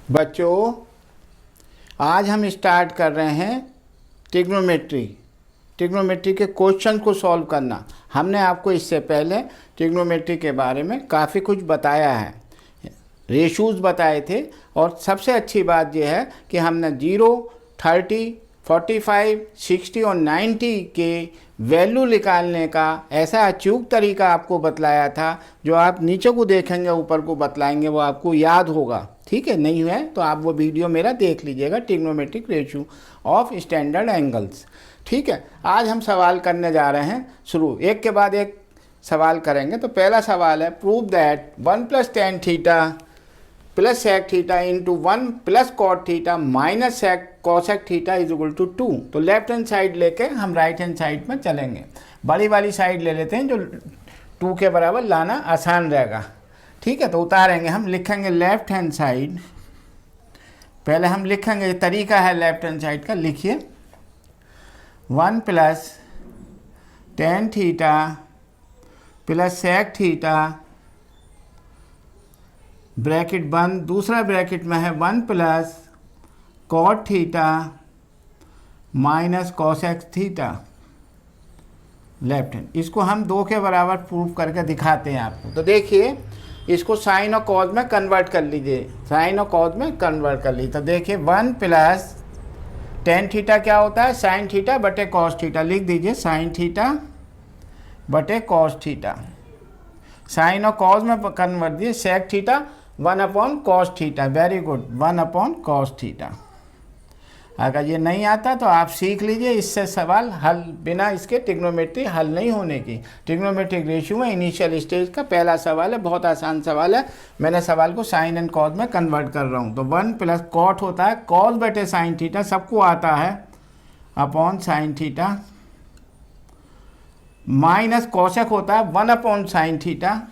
बच्चों, आज हम स्टार्ट कर रहे हैं ट्रिग्नोमेट्री के क्वेश्चन को सॉल्व करना। हमने आपको इससे पहले ट्रिग्नोमेट्री के बारे में काफ़ी कुछ बताया है, रेशूज़ बताए थे। और सबसे अच्छी बात यह है कि हमने 0, 30, 45, 60 और 90 के वैल्यू निकालने का ऐसा अचूक तरीका आपको बतलाया था, जो आप नीचे को देखेंगे ऊपर को बतलाएंगे वो आपको याद होगा। ठीक है, नहीं है तो आप वो वीडियो मेरा देख लीजिएगा, trigonometric ratio of standard angles. ठीक है, आज हम सवाल करने जा रहे हैं शुरू, एक के बाद एक सवाल करेंगे। तो पहला सवाल है, prove that 1 + tan theta plus sec theta into 1 + cot theta minus sec cosec theta is equal to 2। तो लेफ्ट हैंड साइड लेके हम राइट हैंड साइड में चलेंगे। बड़ी वाली साइड ले लेते हैं, जो 2 के बराबर लाना आसान रहेगा। ठीक है, तो उतारेंगे, हम लिखेंगे लेफ्ट हैंड साइड। पहले हम लिखेंगे, तरीका है लेफ्ट हैंड साइड का, लिखिए 1 + tan theta plus sec theta bracket बंद, दूसरा ब्रैकेट में है 1 + cot theta minus cosec theta left hand. इसको हम 2 के बराबर प्रूफ करके दिखाते हैं आपको। तो देखिए, इसको साइन और कॉज में कन्वर्ट कर लीजिए, साइन और कॉज में कन्वर्ट कर लीजिए। तो देखिए 1 + tan थीटा क्या होता है, साइन थीटा बटे कॉस थीटा। लिख दीजिए साइन थीटा बटे कॉस थीटा। साइन और कॉज में कन्वर्ट दिए, sec theta 1/cos theta. Very good, 1/cos theta. अगर ये नहीं आता तो आप सीख लीजिए, इससे सवाल हल, बिना इसके ट्रिग्नोमेट्री हल नहीं होने की। ट्रिग्नोमेट्रिक रेशियो में इनिशियल स्टेज का पहला सवाल है, बहुत आसान सवाल है। मैंने सवाल को साइन एंड कॉज में कन्वर्ट कर रहा हूँ। तो 1 + cot होता है कॉस बटे साइन थीटा, सबको आता है, upon sine theta, minus cosec होता है 1/sin थीटा।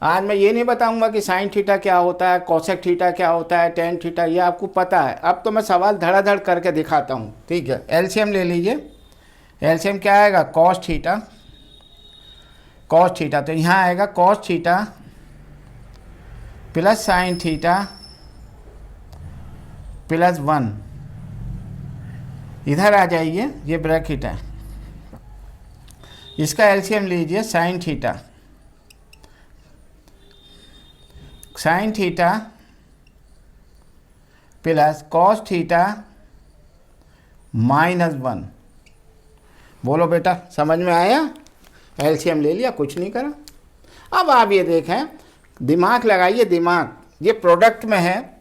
आज मैं ये नहीं बताऊंगा कि साइन थीटा क्या होता है, कोसेक थीटा क्या होता है, tan थीटा, ये आपको पता है। अब तो मैं सवाल धड़ाधड़ करके दिखाता हूँ। ठीक है, एलसीएम ले लीजिए। एलसीएम क्या आएगा, cos थीटा, cos थीटा। तो यहाँ आएगा cos theta plus sine theta plus 1। इधर आ जाइए, ये ब्रैकेट है, इसका एलसीएम लीजिए, sine theta, sine theta plus cos theta minus 1। बोलो बेटा, समझ में आया? एलसीएम ले लिया, कुछ नहीं करा। अब आप ये देखें, दिमाग लगाइए, दिमाग, ये प्रोडक्ट में है।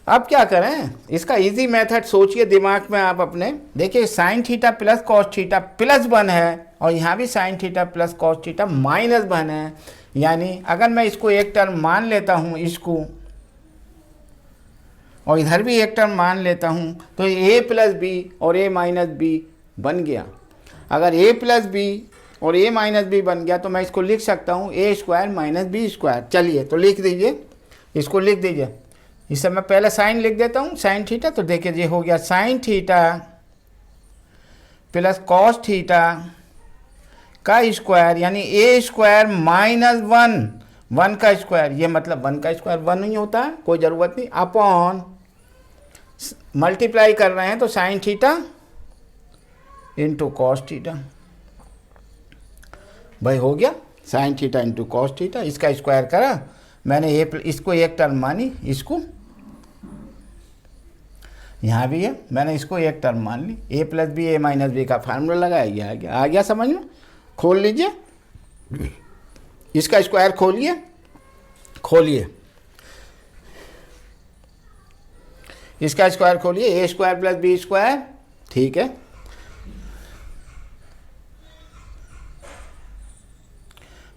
अब क्या करें, इसका इजी मेथड सोचिए दिमाग में आप अपने। देखिए sine theta plus cos theta plus 1 है, और यहाँ भी sign theta plus cos theta minus 1 है। यानी अगर मैं इसको एक टर्म मान लेता हूँ, इसको, और इधर भी एक टर्म मान लेता हूँ, तो a + b और a - b बन गया। अगर a + b और a - b बन गया तो मैं इसको लिख सकता हूँ a² - b²। चलिए तो लिख दीजिए, इसको लिख दीजिए। इससे मैं पहले साइन लिख देता हूँ, साइन थीटा। तो देखिए ये हो गया sign theta plus cos theta का स्क्वायर, यानी a² - 1 का स्क्वायर। ये मतलब 1 का स्क्वायर 1 ही होता है, कोई ज़रूरत नहीं, अपॉन मल्टीप्लाई कर रहे हैं तो sign theta into cos theta. भाई हो गया, sign theta into cos theta, इसका स्क्वायर करा मैंने, इसको एक टर्म मानी, इसको यहाँ भी है, मैंने इसको एक टर्म मान ली, a + b a - b का फार्मूला लगाया, ये आ गया समझ में। खोल लीजिए, इसका स्क्वायर खोलिए, इसका स्क्वायर खोलिए, a² + b²। ठीक है,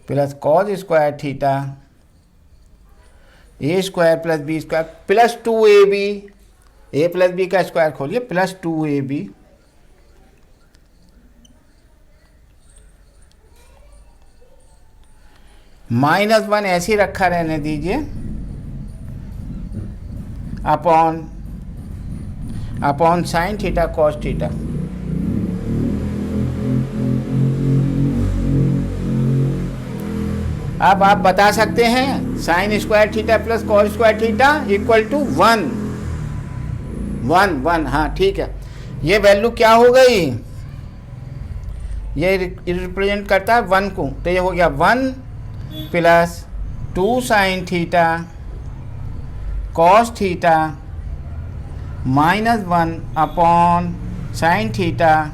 plus cos square theta a² + b² plus 2ab, a + b का स्क्वायर खोलिए, प्लस 2ab माइनस 1 ऐसे ही रखा रहने दीजिए, upon sine theta cos theta. अब आप बता सकते हैं sine square theta plus cos square theta equal to 1 1 1। हाँ ठीक है, ये वैल्यू क्या हो गई, ये रिप्रेजेंट करता है 1 को, तो ये हो गया 1 plus 2 sine theta cos theta minus 1 upon sine theta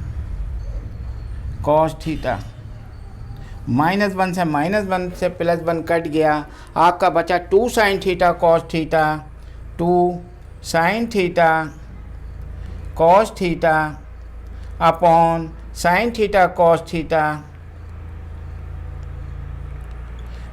cos theta. -1 से +1 कट गया, आपका बचा 2 sine theta cos theta, 2 sine theta cos theta upon sine theta cos theta.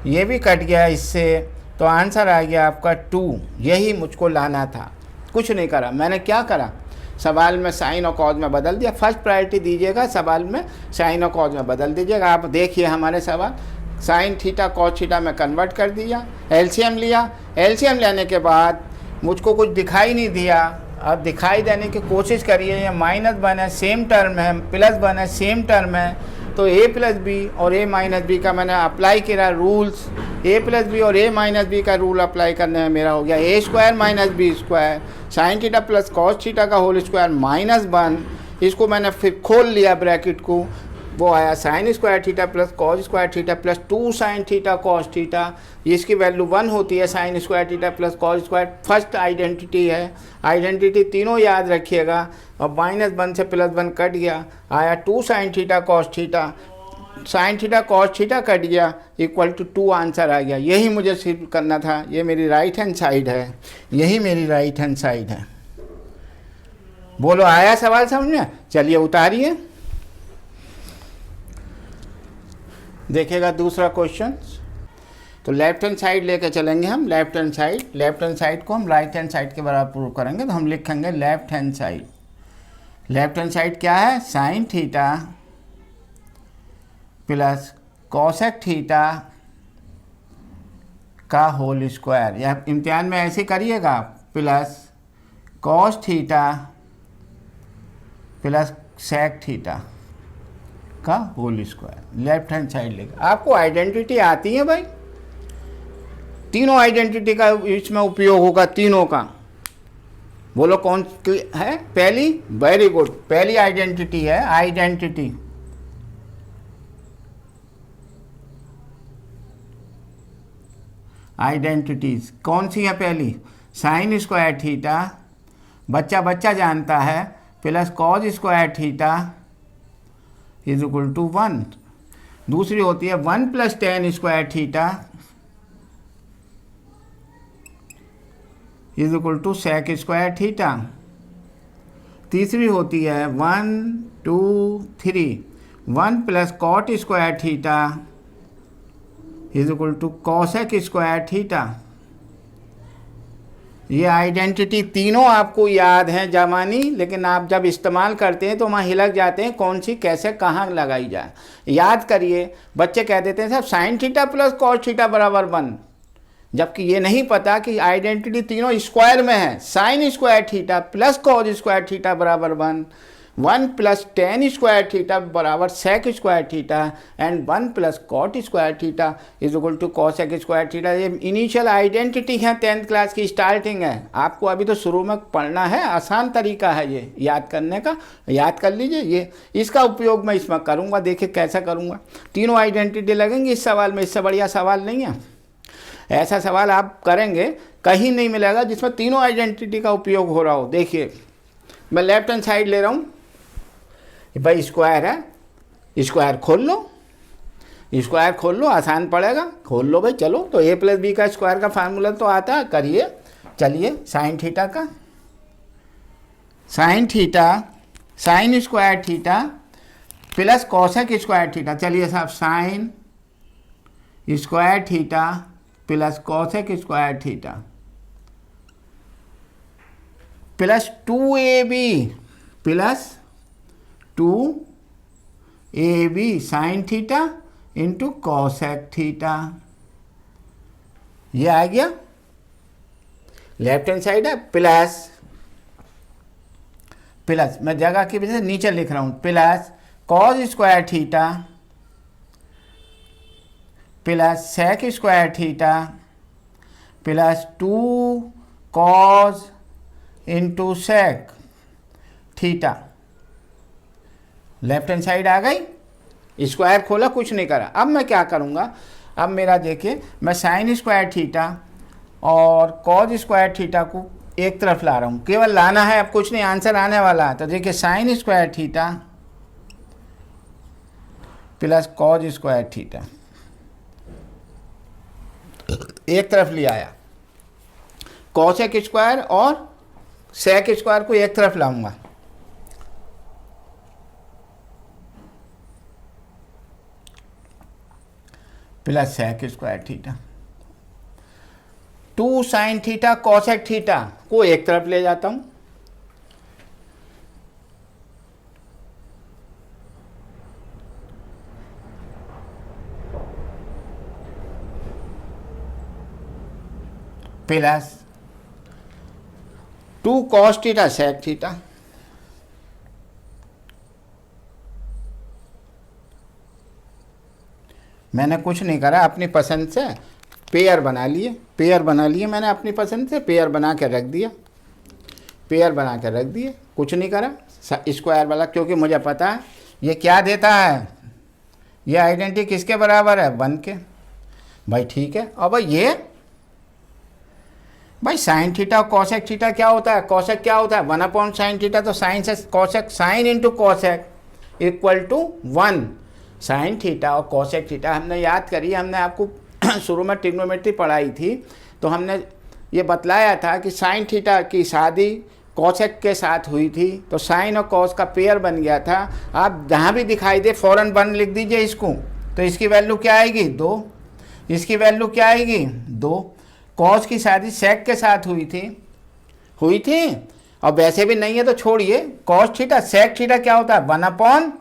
ये भी कट गया इससे, तो आंसर आ गया आपका 2। यही मुझको लाना था, कुछ नहीं करा मैंने। क्या करा, सवाल में साइन और कॉज में बदल दिया। फर्स्ट प्रायोरिटी दीजिएगा, सवाल में साइन और कॉज में बदल दीजिएगा। आप देखिए हमारे सवाल, साइन थीटा कॉस थीटा में कन्वर्ट कर दिया, एलसीएम लिया। एलसीएम लेने के बाद मुझको कुछ दिखाई नहीं दिया, अब दिखाई देने की कोशिश करिए। ये -1 है, सेम टर्म है, +1 है, सेम टर्म है, तो a प्लस बी और a माइनस बी का मैंने अप्लाई किया रूल्स। a प्लस बी और a माइनस बी का रूल अप्लाई करने में मेरा हो गया a square minus B square sine theta plus cos theta का होल स्क्वायर -1। इसको मैंने फिर खोल लिया ब्रैकेट को, वो आया sign square theta plus cos square theta plus 2 sine theta cos theta. इसकी वैल्यू 1 होती है, sine square theta plus cos square first identity है। आइडेंटिटी तीनों याद रखिएगा। और -1 से +1 कट गया, आया 2 sine theta cos theta, sine theta cos theta cut गया, इक्वल टू 2 आंसर आ गया। यही मुझे सिर्फ करना था। ये मेरी राइट हैंड साइड है, यही मेरी राइट हैंड साइड है। बोलो आया सवाल समझ में? चलिए उतारिए, देखिएगा दूसरा क्वेश्चन। तो लेफ्ट हैंड साइड लेके चलेंगे हम। लेफ्ट हैंड साइड को हम राइट हैंड साइड के बराबर प्रूव करेंगे। तो हम लिखेंगे left hand side. Left hand side क्या है, sine theta plus cosec theta का होल स्क्वायर, या इम्तिहान में ऐसे करिएगा, plus cos theta plus sec theta का whole square. Left hand side लेकर आपको आइडेंटिटी आती है भाई, तीनों आइडेंटिटी का इसमें उपयोग होगा, तीनों का। बोलो कौन सी है पहली? वेरी गुड, पहली आइडेंटिटी है आइडेंटिटीज कौन सी है पहली? साइन स्क्वायर थीटा, बच्चा जानता है, plus cos square theta is equal to 1। दूसरी होती है 1 plus tan square theta is equal to sec square theta. तीसरी होती है 1 2 3 1 plus cot square theta is equal to cosec square theta. ये आइडेंटिटी तीनों आपको याद हैं जमानी, लेकिन आप जब इस्तेमाल करते हैं तो वहाँ हिलक जाते हैं, कौन सी कैसे कहाँ लगाई जाए। याद करिए, बच्चे कह देते हैं साहब sign theta plus cos theta बराबर 1, जबकि ये नहीं पता कि आइडेंटिटी तीनों स्क्वायर में है। Sine square theta plus cos square theta बराबर 1, 1 प्लस टेन स्क्वायर थीटा बराबर sec square theta, and 1 plus cot square theta is equal to cosec square theta. ये इनिशियल आइडेंटिटी है, 10th क्लास की starting है। आपको अभी तो शुरू में पढ़ना है, आसान तरीका है ये याद करने का, याद कर लीजिए। ये इसका उपयोग मैं इसमें करूँगा, देखिए कैसा करूँगा। तीनों आइडेंटिटी लगेंगी इस सवाल में, इससे बढ़िया सवाल नहीं है। ऐसा सवाल आप करेंगे कहीं नहीं मिलेगा जिसमें तीनों आइडेंटिटी का उपयोग हो रहा हो। देखिए मैं लेफ्ट हैंड साइड ले रहा हूँ भाई, स्क्वायर है, स्क्वायर खोल लो, आसान पड़ेगा, खोल लो भाई। चलो तो a प्लस बी का स्क्वायर का फार्मूला तो आता है, करिए। चलिए साइन थीटा का, sine square theta plus cosec square theta. चलिए साहब sine square theta plus cosec square theta plus 2ab plus 2ab sine theta into cosec theta. ये आ गया लेफ्ट हैंड साइड है। प्लस मैं जगह की वजह से नीचे लिख रहा हूं, plus cos square theta plus sec square theta plus 2 cos into sec theta. Left hand side आ गई, स्क्वायर खोला, कुछ नहीं करा। अब मैं क्या करूँगा, अब मेरा देखिए मैं साइन स्क्वायर थीटा और कॉज स्क्वायर थीटा को एक तरफ ला रहा हूँ, केवल लाना है, अब कुछ नहीं, आंसर आने वाला है। तो देखिए sign square theta plus cos square theta एक तरफ ले आया, कॉसेक स्क्वायर और सेक स्क्वायर को एक तरफ लाऊंगा। Plus sec square theta, 2 sine theta cosec theta को एक तरफ ले जाता हूं, plus 2 cos theta sec theta. मैंने कुछ नहीं करा, अपनी पसंद से पेयर बना लिए मैंने अपनी पसंद से पेयर बना के रख दिया, कुछ नहीं करा स्क्वायर वाला, क्योंकि मुझे पता है ये क्या देता है, ये आइडेंटिटी किसके बराबर है, 1 के। भाई ठीक है। और भाई साइन थीटा और कॉसेक थीटा क्या होता है, कॉसेक क्या होता है, 1/sin थीटा, तो साइन से cosec, sine into cosec equal to 1। Sine theta और कॉसेक थीटा हमने याद करी, हमने आपको शुरू में ट्रिग्नोमेट्री पढ़ाई थी, तो हमने ये बतलाया था कि साइन थीटा की शादी कॉसेक के साथ हुई थी, तो साइन और कॉस का पेयर बन गया था। आप जहाँ भी दिखाई दे फ़ौरन 1 लिख दीजिए इसको, तो इसकी वैल्यू क्या आएगी, 2। इसकी वैल्यू क्या आएगी, 2। कॉस की शादी सेक के साथ हुई थी, और वैसे भी नहीं है तो छोड़िए, कॉस थीटा सेक थीटा क्या होता है, 1/cos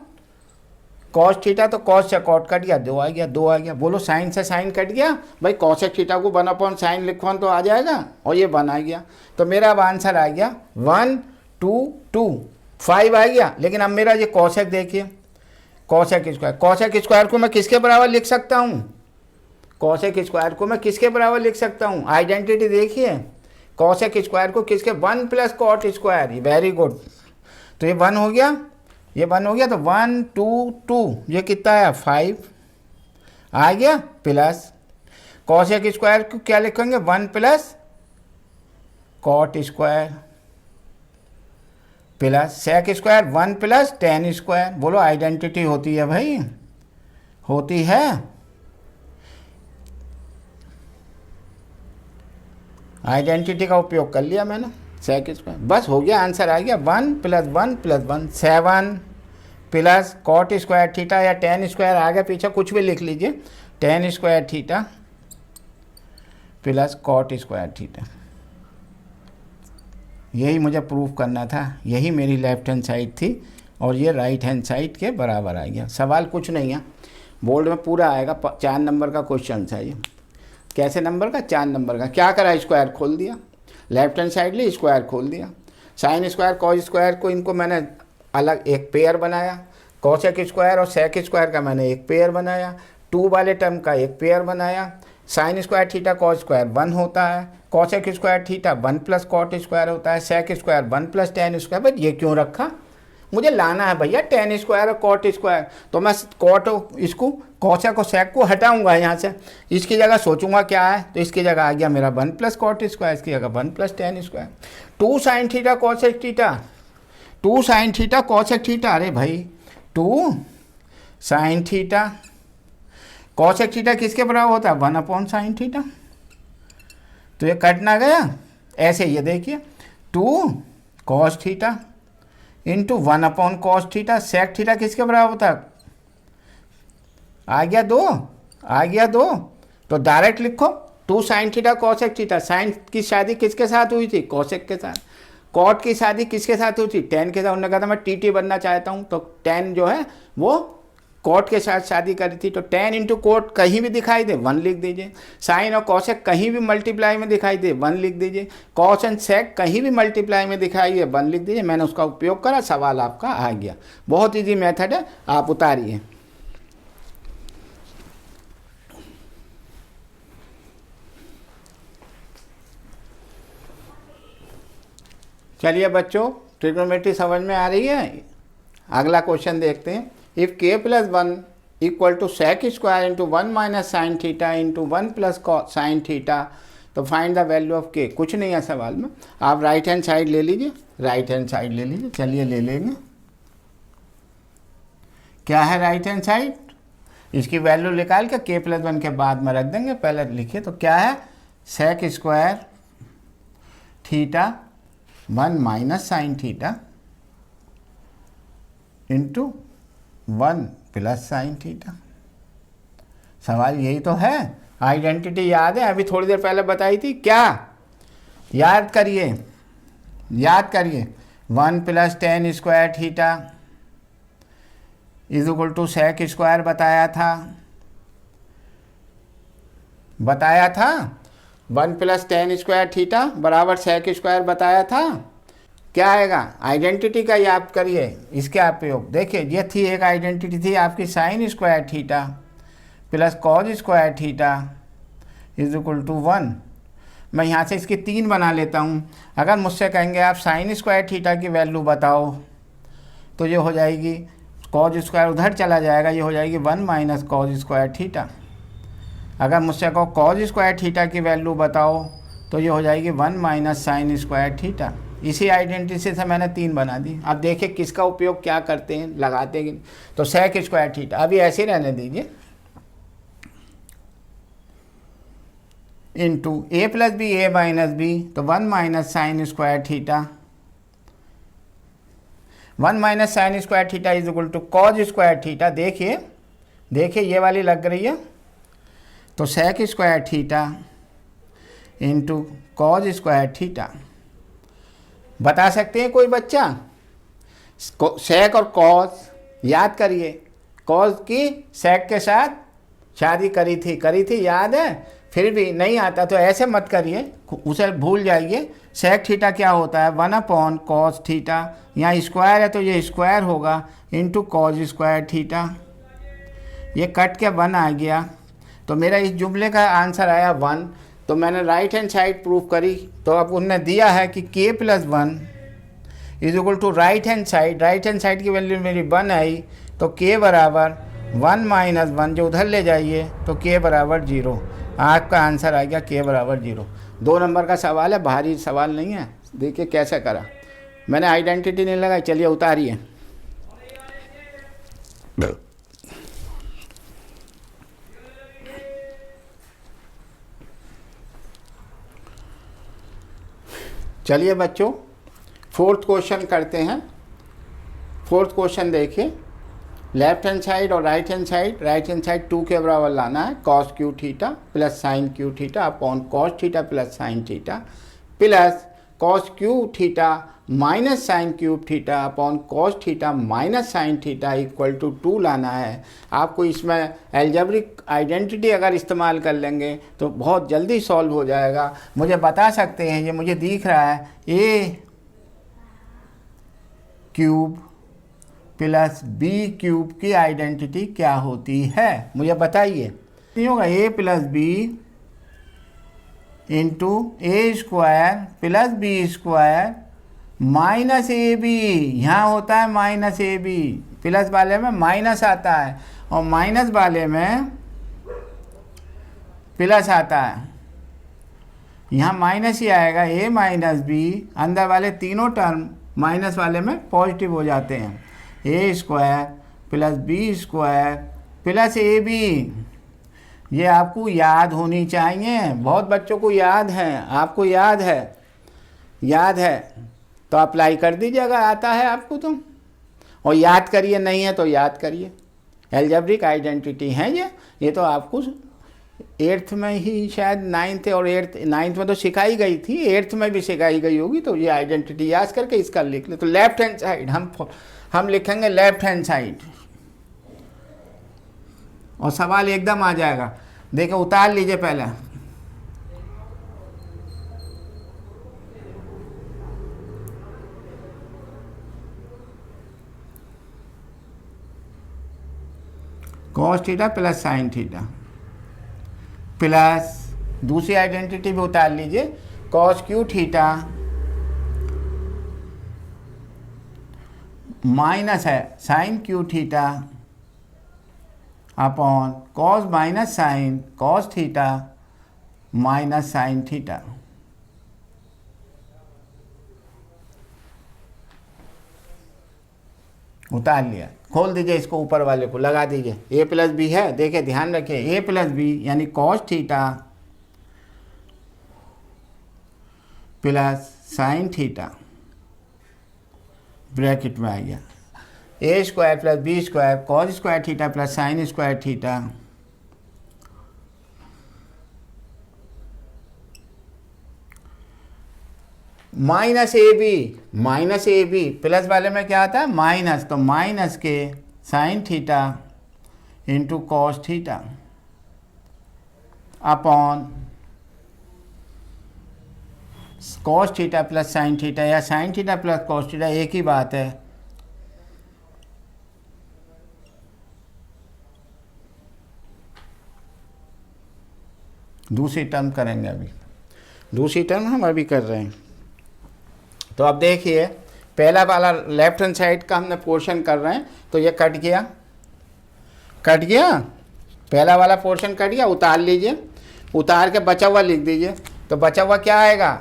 थीटा, तो कॉस से कॉट कट गया, 2 आ गया। बोलो साइन से साइन कट गया, भाई कॉसेक थीटा को 1/sin लिखवान तो आ जाएगा, और ये 1 आ गया। तो मेरा अब आंसर आ गया 1 2 2 5 आ गया। लेकिन अब मेरा ये कॉसेक देखिए, कॉसेक स्क्वायर को मैं किसके बराबर लिख सकता हूँ, कॉसेक स्क्वायर को मैं किसके बराबर लिख सकता हूँ, आइडेंटिटी देखिए, कॉसेक स्क्वायर को किसके, 1 plus cot square. Very good. तो ये 1 हो गया, तो 1 2 2 ये कितना है, 5 आ गया, प्लस कॉसेक स्क्वायर को क्या लिखेंगे, 1 plus cot square plus sec square 1 plus tan square. बोलो आइडेंटिटी होती है भाई, होती है। आइडेंटिटी का उपयोग कर लिया मैंने, सेक स्क्वायर, बस हो गया, आंसर आ गया 1 plus 1 plus 1 7 plus cot square theta या tan स्क्वायर, आगे पीछे कुछ भी लिख लीजिए, tan square theta plus cot square theta. यही मुझे प्रूव करना था, यही मेरी लेफ्ट हैंड साइड थी, और ये राइट हैंड साइड के बराबर आ गया। सवाल कुछ नहीं है, बोर्ड में पूरा आएगा, 4 नंबर का क्वेश्चन है ये। कैसे नंबर का, 4 नंबर का। क्या करा, स्क्वायर खोल दिया, लेफ्ट हैंड साइड लिए स्क्वायर खोल दिया, साइन स्क्वायर कॉस स्क्वायर को इनको मैंने अलग एक पेयर बनाया, कॉसेक स्क्वायर और सेक स्क्वायर का मैंने एक पेयर बनाया, 2 वाले टर्म का एक पेयर बनाया। Sine square theta cos square 1 होता है, cosec square theta 1 plus cot square होता है, sec square 1 plus tan square. But ये क्यों रखा, मुझे लाना है भैया tan स्क्वायर और कॉट स्क्वायर, तो मैं कॉट इसको कॉसेक और सेक को हटाऊंगा यहाँ से, इसकी जगह सोचूंगा क्या है, तो इसकी जगह आ गया मेरा 1 प्लस कॉट स्क्वायर, इसकी जगह 1 plus tan square. 2 sine theta cosec theta, 2 sine theta cosec theta, अरे भाई 2 साइन थीटा कॉसेक थीटा किसके बराबर होता है, 1/sin थीटा। तो ये कट ना गया, ऐसे ये देखिए 2 cos theta into 1/cos theta, sec theta किसके बराबर होता है, आ गया 2, तो डायरेक्ट लिखो 2 sine theta cosec theta. Sine की शादी किसके साथ हुई थी, कॉसेक के साथ। कॉट की शादी किसके साथ हुई थी, tan के साथ। उन्होंने कहा था मैं TT बनना चाहता हूँ, तो tan जो है वो कॉट के साथ शादी करी थी, तो tan इंटू कोट कहीं भी दिखाई दे 1 लिख दीजिए। साइन और कॉसेक कहीं भी मल्टीप्लाई में दिखाई दे 1 लिख दीजिए। कॉस एंड सेक कहीं भी मल्टीप्लाई में दिखाई दे 1 लिख दीजिए। मैंने उसका उपयोग करा, सवाल आपका आ गया। बहुत ईजी मेथड है, आप उतारिए। चलिए बच्चों, ट्रिग्नोमेट्री समझ में आ रही है। अगला क्वेश्चन देखते हैं। If k + 1 equal to sec square into 1 minus sine theta into 1 plus sine theta, तो find the value of k। कुछ नहीं है सवाल में, आप राइट हैंड साइड ले लीजिए, राइट हैंड साइड ले लीजिए। चलिए ले लेंगे। क्या है राइट हैंड साइड? इसकी वैल्यू निकाल के k + 1 के बाद में रख देंगे। पहले लिखिए तो क्या है, sec square theta 1 minus sine theta into 1 plus sine theta. सवाल यही तो है। आइडेंटिटी याद है? अभी थोड़ी देर पहले बताई थी। क्या याद करिए, याद करिए। 1 plus tan square theta is equal to sec square बताया था, 1 प्लस tan स्क्वायर थीटा बराबर sec स्क्वायर बताया था। क्या आएगा? आइडेंटिटी का याद करिए, इसके आप प्रयोग देखिए। ये थी एक आइडेंटिटी थी आपकी, sine square theta plus cos square theta is equal to 1। मैं यहाँ से इसकी 3 बना लेता हूँ। अगर मुझसे कहेंगे आप साइन स्क्वायर थीटा की वैल्यू बताओ, तो ये हो जाएगी, कॉज स्क्वायर उधर चला जाएगा, ये हो जाएगी 1 माइनस कॉज स्क्वायर थीटा। अगर मुझसे कहो कॉज स्क्वायर थीटा की वैल्यू बताओ, तो ये हो जाएगी 1 माइनस साइन स्क्वायर थीटा। इसी आइडेंटिटी से मैंने 3 बना दी। अब देखिए किसका उपयोग क्या करते हैं, लगाते हैं। तो sec स्क्वायर थीटा अभी ऐसे ही रहने दीजिए, into a plus B A minus B, तो 1 minus sine square theta, 1 minus sine square theta is equal to cos square theta. देखिए देखिए ये वाली लग रही है, तो sec square theta into cos square theta. बता सकते हैं कोई बच्चा? sec और cos याद करिए। cos की sec के साथ शादी करी थी, याद है? फिर भी नहीं आता तो ऐसे मत करिए, उसे भूल जाइए। sec थीटा क्या होता है? 1 cos थीटा, यहाँ स्क्वायर है तो ये स्क्वायर होगा, इंटू कॉज स्क्वायर थीटा। ये कट के 1 आ गया, तो मेरा इस जुमले का आंसर आया 1। तो मैंने राइट हैंड साइड प्रूफ करी, तो अब उन्होंने दिया है कि k + 1 is equal to right hand side की वैल्यू मेरी 1 आई, तो k बराबर 1 माइनस 1 जो उधर ले जाइए, तो k बराबर 0। आपका आंसर आ गया k बराबर 0। 2 नंबर का सवाल है, भारी सवाल नहीं है। देखिए कैसे करा, मैंने आइडेंटिटी नहीं लगाई। चलिए उतारिए। चलिए बच्चों, 4th क्वेश्चन करते हैं। 4th क्वेश्चन देखिए, लेफ्ट हैंड साइड और राइट हैंड साइड 2 के बराबर लाना है। cos cube theta plus sine cube theta upon cos theta plus sine theta, plus cos cube theta minus sine cube theta upon cos theta minus sine theta equal to 2 लाना है। आपको इसमें algebraic identity अगर इस्तेमाल कर लेंगे तो बहुत जल्दी सॉल्व हो जाएगा। मुझे बता सकते हैं, ये मुझे दिख रहा है, a cube plus b cube की आइडेंटिटी क्या होती है, मुझे बताइए। नहीं होगा a plus B into A square plus B square minus A B. यहाँ होता है माइनस ए बी, प्लस वाले में माइनस आता है और माइनस वाले में प्लस आता है। यहाँ माइनस ही आएगा, a माइनस बी, अंदर वाले तीनों टर्म माइनस वाले में पॉजिटिव हो जाते हैं। a square plus B square plus A B, ये आपको याद होनी चाहिए। बहुत बच्चों को याद है, आपको याद है तो अप्लाई कर दीजिएगा, आता है आपको तो। और याद करिए, नहीं है तो याद करिए। एल्जेब्रिक आइडेंटिटी है ये तो आपको 8th में ही शायद 9th और 9th में तो सिखाई गई थी, 8th में भी सिखाई गई होगी। तो ये आइडेंटिटी याद करके इसका लिख ले। तो लेफ्ट हैंड साइड हम लिखेंगे लेफ्ट हैंड साइड, और सवाल एकदम आ जाएगा। देखो उतार लीजिए पहले, cos theta plus sine theta plus दूसरी आइडेंटिटी भी उतार लीजिए, कॉस क्यू थीटा माइनस है sine cube theta upon cos minus sine cos theta minus sine theta. उतार लिया, खोल दीजिए इसको, ऊपर वाले को लगा दीजिए। ए प्लस बी है, देखिए ध्यान रखिए, ए प्लस बी यानी cos theta plus sine theta bracket में आ गया, A square plus B square cos square theta plus sine square theta minus A B plus वाले में क्या आता है माइनस, तो माइनस के sine theta into cos theta upon cos theta plus sine theta, या sine theta plus cos theta एक ही बात है। दूसरी टर्म करेंगे, अभी दूसरी टर्म हम अभी कर रहे हैं। तो अब देखिए पहला वाला लेफ्ट हैंड साइड का हमने पोर्शन कर रहे हैं, तो ये कट गया, पहला वाला पोर्शन कट गया, उतार लीजिए, उतार के बचा हुआ लिख दीजिए। तो बचा हुआ क्या आएगा,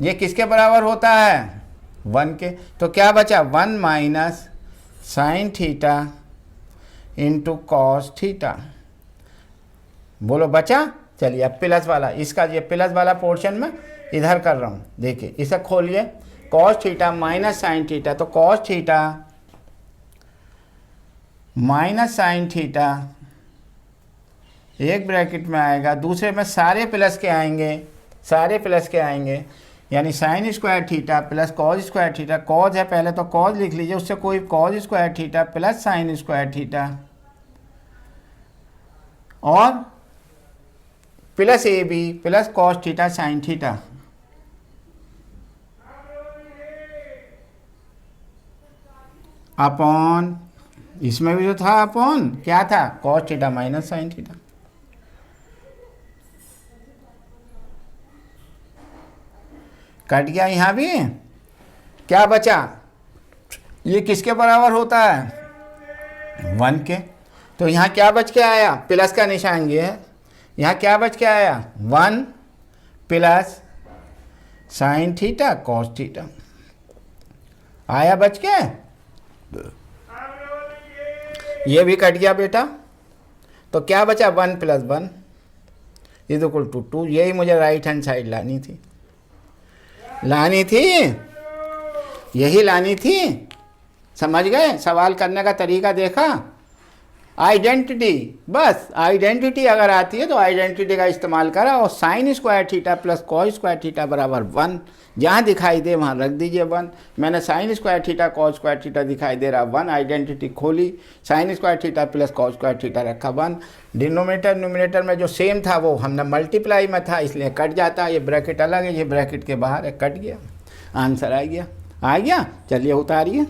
ये किसके बराबर होता है 1 के, तो क्या बचा 1 minus sine theta into cos theta, बोलो बचा। चलिए अब प्लस वाला, इसका ये प्लस वाला पोर्शन में इधर कर रहा हूँ, देखिए इसे खोलिए, cos theta minus sine theta, तो cos theta minus sine theta एक ब्रैकेट में आएगा, दूसरे में सारे प्लस के आएंगे, यानी sine square theta plus cos square theta, cos है पहले तो कॉस लिख लीजिए, उससे कोई cos square theta plus sine square theta और plus A B plus cos theta sine theta. Upon इसमें भी जो था अपॉन क्या था cos theta minus sine theta. Cut गया, यहाँ भी क्या बचा, ये किसके बराबर होता है 1 के, तो यहाँ क्या बच के आया, प्लस का निशान ये है, यहाँ क्या बच के आया 1 plus sine theta cos theta आया बच के, ये भी कट गया बेटा, तो क्या बचा 1 प्लस 1 इज इक्वल टू 2। यही मुझे राइट हैंड साइड लानी थी, यही लानी थी। समझ गए, सवाल करने का तरीका देखा, आइडेंटिटी, बस आइडेंटिटी अगर आती है तो आइडेंटिटी का इस्तेमाल करा, और sign square theta plus cos square theta बराबर 1, जहाँ दिखाई दे वहाँ रख दीजिए 1। मैंने sign square theta cos square theta दिखाई दे रहा 1, आइडेंटिटी खोली, sign square theta plus cos square theta रखा 1, डिनोमिनेटर न्यूमिनेटर में जो सेम था वो हमने मल्टीप्लाई में था इसलिए कट जाता, ये ब्रैकेट अलग है, ये ब्रैकेट के बाहर है, कट गया, आंसर आ गया। चलिए उतारिए,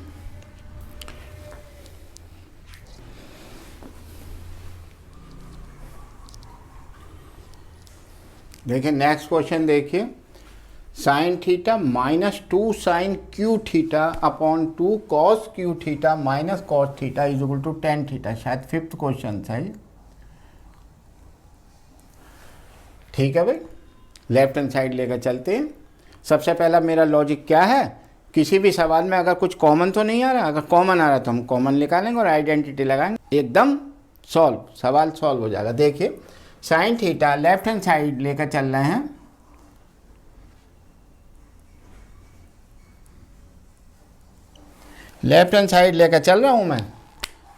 देखिए नेक्स्ट क्वेश्चन देखिए, sine theta minus 2 sine cube theta upon 2 cos cube theta minus cos theta is equal to tan theta, शायद 5th क्वेश्चन था ये। ठीक है भाई, लेफ्ट हैंड साइड लेकर चलते हैं। सबसे पहला मेरा लॉजिक क्या है, किसी भी सवाल में अगर कुछ कॉमन तो नहीं आ रहा, अगर कॉमन आ रहा तो हम कॉमन निकालेंगे और आइडेंटिटी लगाएंगे, एकदम सवाल सॉल्व हो जाएगा। देखिए sine theta left hand side लेकर चल रहे हैं, लेफ्ट हैंड साइड लेकर चल रहा हूं मैं,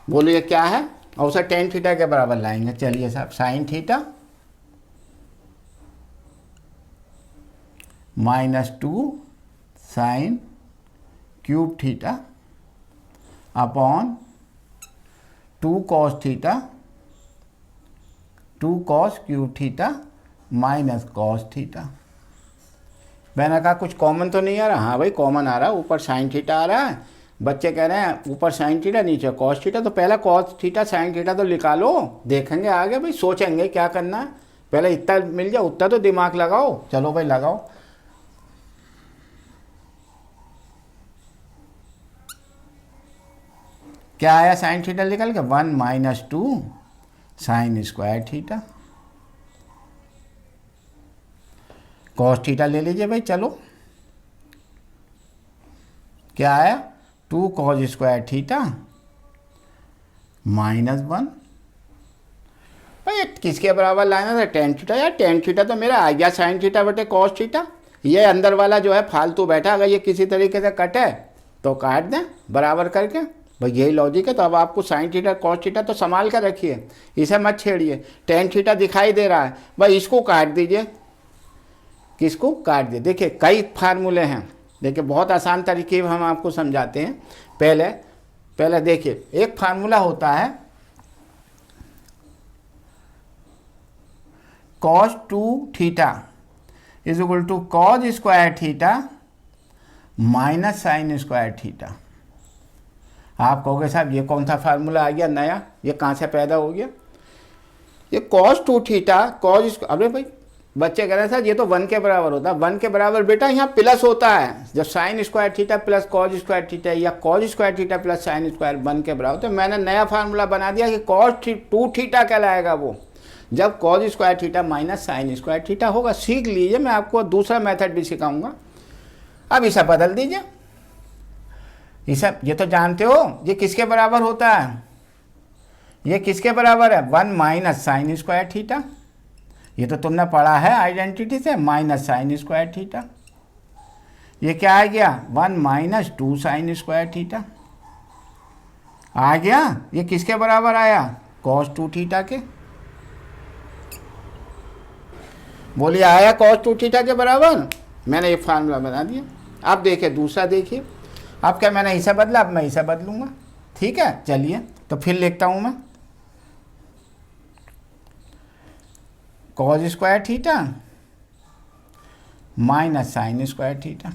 बोलिए क्या है, और उसे टेन थीटा के बराबर लाएंगे। चलिए साहब, sign theta minus 2 sign cube theta upon 2 cos theta 2 cos cube theta minus cos theta. मैंने कहा कुछ कॉमन तो नहीं आ रहा, हाँ भाई कॉमन आ रहा है, ऊपर साइन थीटा आ रहा है, बच्चे कह रहे हैं ऊपर साइन थीटा नीचे कॉस थीटा, तो पहला कॉस थीटा साइन थीटा तो निकालो, देखेंगे आगे भाई, सोचेंगे क्या करना है, पहले इतना मिल जाए उतना तो दिमाग लगाओ। चलो भाई लगाओ, क्या आया साइन थीटा निकल के 1 minus 2 sine square theta. Cos theta ले लीजिए भाई, चलो क्या आया 2 कॉस स्क्वायर थीटा माइनस 1। भाई किसके बराबर लाना था, टेन थीटा। यार टेन थीटा तो मेरा आ गया साइन थीटा बटे कॉस थीटा। ये अंदर वाला जो है फालतू बैठा, अगर ये किसी तरीके से कटे तो काट दें बराबर करके। भाई यही लॉजिक है। तो अब आपको साइन थीटा कॉस थीटा तो संभाल कर रखिए, इसे मत छेड़िए। टेन थीटा दिखाई दे रहा है, भाई इसको काट दीजिए। किसको काट दिए? देखिए कई फार्मूले हैं, देखिए बहुत आसान तरीके हम आपको समझाते हैं। पहले देखिए, एक फार्मूला होता है cos 2 थीटा is equal to cos square theta minus sine square theta. आप कहोगे साहब ये कौन सा फार्मूला आ गया नया, ये कहाँ से पैदा हो गया? ये cos 2 थीटा कॉस, अरे भाई बच्चे कह रहे हैं सर ये तो 1 के बराबर होता है। 1 के बराबर बेटा यहाँ प्लस होता है, जब sine square theta plus cos square theta या cos square theta plus sine square 1 के बराबर। तो मैंने नया फार्मूला बना दिया कि cos 2 थीटा कहलाएगा वो, जब cos square theta minus sine square theta होगा। सीख लीजिए, मैं आपको दूसरा मेथड भी सिखाऊंगा। अब इसे बदल दीजिए, ये तो जानते हो ये किसके बराबर होता है, ये किसके बराबर है 1 माइनस साइन स्क्वायर थीटा। ये तो तुमने पढ़ा है आइडेंटिटी से, माइनस साइन स्क्वायर थीटा। ये क्या आ गया 1 माइनस 2 साइन स्क्वायर थीटा आ गया। ये किसके बराबर आया cos 2 थीटा के। बोलिए आया cos 2 थीटा के बराबर। मैंने ये फार्मूला बना दिया। अब देखिए दूसरा, देखिए अब क्या मैंने इसे बदला, अब मैं इसे बदलूंगा। ठीक है चलिए, तो फिर लिखता हूं मैं cos square theta minus sine square theta.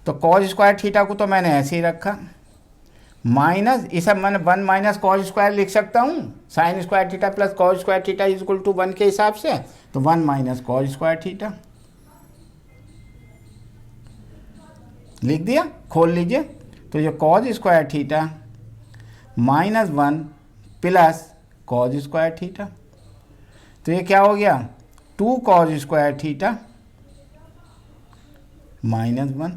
तो cos स्क्वायर थीटा को तो मैंने ऐसे ही रखा, माइनस इसे मैंने 1 माइनस कॉस स्क्वायर लिख सकता हूँ, sine square theta plus cos square theta is equal to 1 के हिसाब से। तो 1 माइनस कॉस स्क्वायर थीटा लिख दिया, खोल लीजिए। तो ये cos square theta minus 1 plus cos square theta, तो ये क्या हो गया 2 कॉस स्क्वायर थीटा माइनस 1।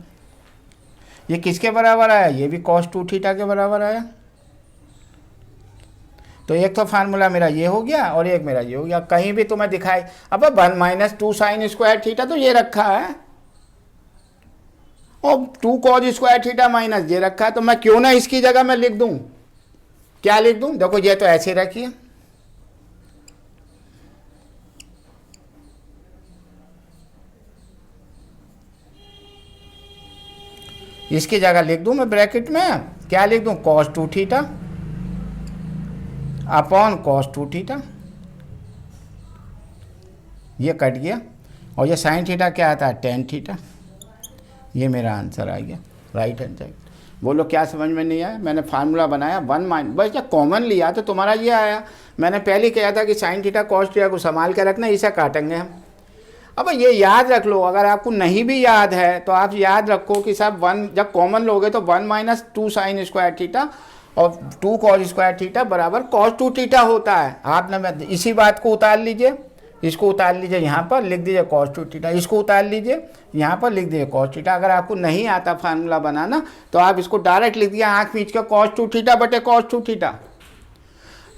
ये किसके बराबर आया, ये भी cos 2 थीटा के बराबर आया। तो एक तो फार्मूला मेरा ये हो गया और एक मेरा ये हो गया। कहीं भी तुम्हें दिखाई, अब 1 माइनस 2 साइन स्क्वायर थीटा तो ये रखा है और 2 cos स्क्वायर थीटा माइनस ये रखा है। तो मैं क्यों ना इसकी जगह मैं लिख दूं, क्या लिख दूं, देखो ये तो ऐसे रखिए, इसकी जगह लिख दूं मैं ब्रैकेट में, क्या लिख दूं cos 2 theta upon cos 2 theta. ये कट गया और ये साइन थीटा क्या आता है tan थीटा। ये मेरा आंसर आ गया राइट हैंड साइड। बोलो क्या समझ में नहीं आया? मैंने फार्मूला बनाया 1 माइनस, बस जब कॉमन लिया तो तुम्हारा ये आया। मैंने पहले कहा था कि साइन थीटा cos थीटा को संभाल के रखना, इसे काटेंगे हम। अब ये याद रख लो, अगर आपको नहीं भी याद है तो आप याद रखो कि साहब 1 जब कॉमन लोगे तो 1 माइनस 2 साइन स्क्वायर थीटा और 2 कॉस स्क्वायर थीटा बराबर cos 2 थीटा होता है। आपने इसी बात को उतार लीजिए, इसको उतार लीजिए यहाँ पर लिख दीजिए cos 2 थीटा, इसको उतार लीजिए यहाँ पर लिख दीजिए cos थीटा। अगर आपको नहीं आता फार्मूला बनाना तो आप इसको डायरेक्ट लिख दिया आँख मीच के cos 2 थीटा बटे cos 2 थीटा,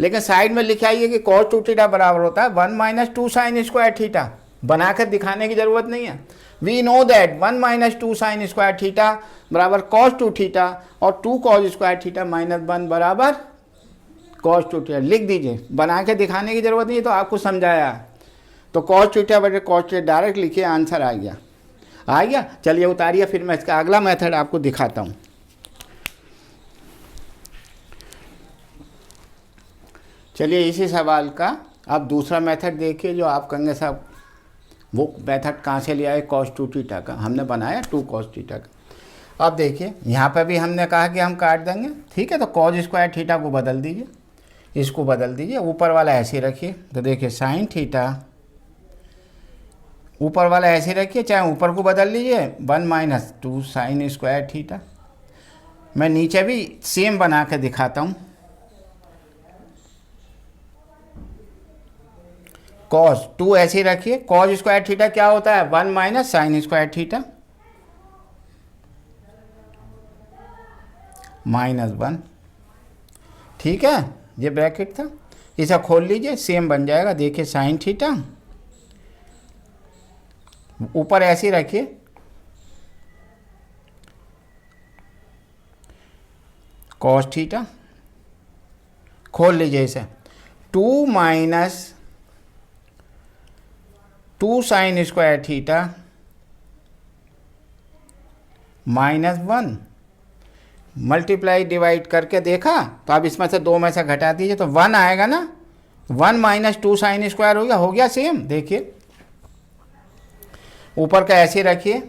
लेकिन साइड में लिख आइए कि cos 2 थीटा बराबर होता है 1 माइनस 2 साइन स्क्वायर थीटा। बनाकर दिखाने की जरूरत नहीं है। We know that 1 minus 2 sine square theta बराबर cos 2 थीटा और 2 cos स्क्वायर थीटा माइनस 1 बराबर cos 2 थीटा। लिख दीजिए, बना के दिखाने की जरूरत नहीं है, तो आपको समझाया। तो cos थीटा बटे cos थीटा डायरेक्ट लिखिए, आंसर आ गया। आ गया, चलिए उतारिए, फिर मैं इसका अगला मेथड आपको दिखाता हूँ। चलिए इसी सवाल का आप दूसरा मेथड देखिए, जो आप कहेंगे साहब वो मेथड कहाँ से लिया है, cos 2 थीटा का हमने बनाया 2 cos थीटा का। अब देखिए यहाँ पर भी हमने कहा कि हम काट देंगे, ठीक है। तो cos स्क्वायर थीटा को बदल दीजिए, इसको बदल दीजिए, ऊपर वाला ऐसे रखिए। तो देखिए साइन थीटा ऊपर वाला ऐसे रखिए, चाहे ऊपर को बदल लीजिए 1 माइनस 2 साइन स्क्वायर थीटा। मैं नीचे भी सेम बना के दिखाता हूँ। कॉस 2 ऐसे ही रखिए। कॉस स्क्वायर थीटा क्या होता है? 1 माइनस साइन स्क्वायर थीटा -1। ठीक है, ये ब्रैकेट था, इसे खोल लीजिए, सेम बन जाएगा। देखिए साइन थीटा, ऊपर ऐसे ही रखिए, कॉस थीटा, खोल लीजिए इसे। 2 minus 2 sine square theta -1 multiply divide करके देखा तो आप इसमें से 2 में से घटा दीजिए तो 1 आएगा ना। 1 माइनस 2 साइन स्क्वायर हो गया सेम। देखिए ऊपर का ऐसे रखिए,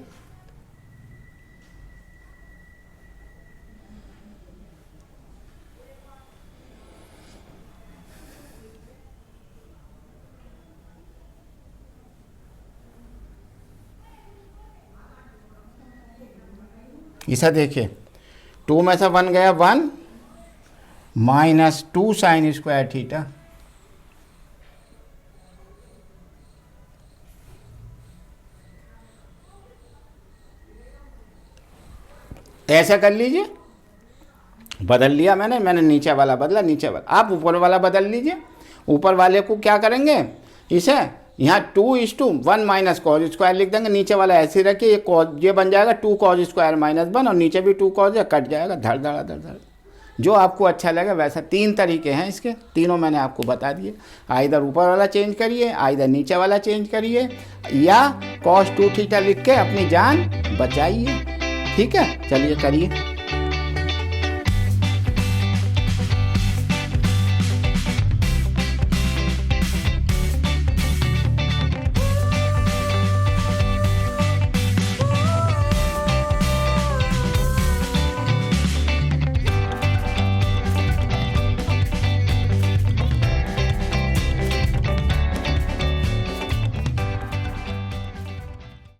इसे देखिए 2 में से 1 गया, 1 माइनस 2 साइन स्क्वायर थीटा, ऐसा कर लीजिए। बदल लिया मैंने नीचे वाला बदला, नीचे वाला आप ऊपर वाला बदल लीजिए। ऊपर वाले को क्या करेंगे, इसे यहाँ 2:1 माइनस कॉज स्क्वायर लिख देंगे, नीचे वाला ऐसे रखिए, ये कॉज ये बन जाएगा 2 कॉज स्क्वायर -1 और नीचे भी 2 कॉज है, कट जाएगा धड़ धड़ धड़ धड़। जो आपको अच्छा लगे वैसा। 3 तरीके हैं इसके, तीनों मैंने आपको बता दिए। आइदर ऊपर वाला चेंज करिए, आइदर नीचे वाला चेंज करिए, या cos 2 थीटा लिख के अपनी जान बचाइए। ठीक है, चलिए करिए।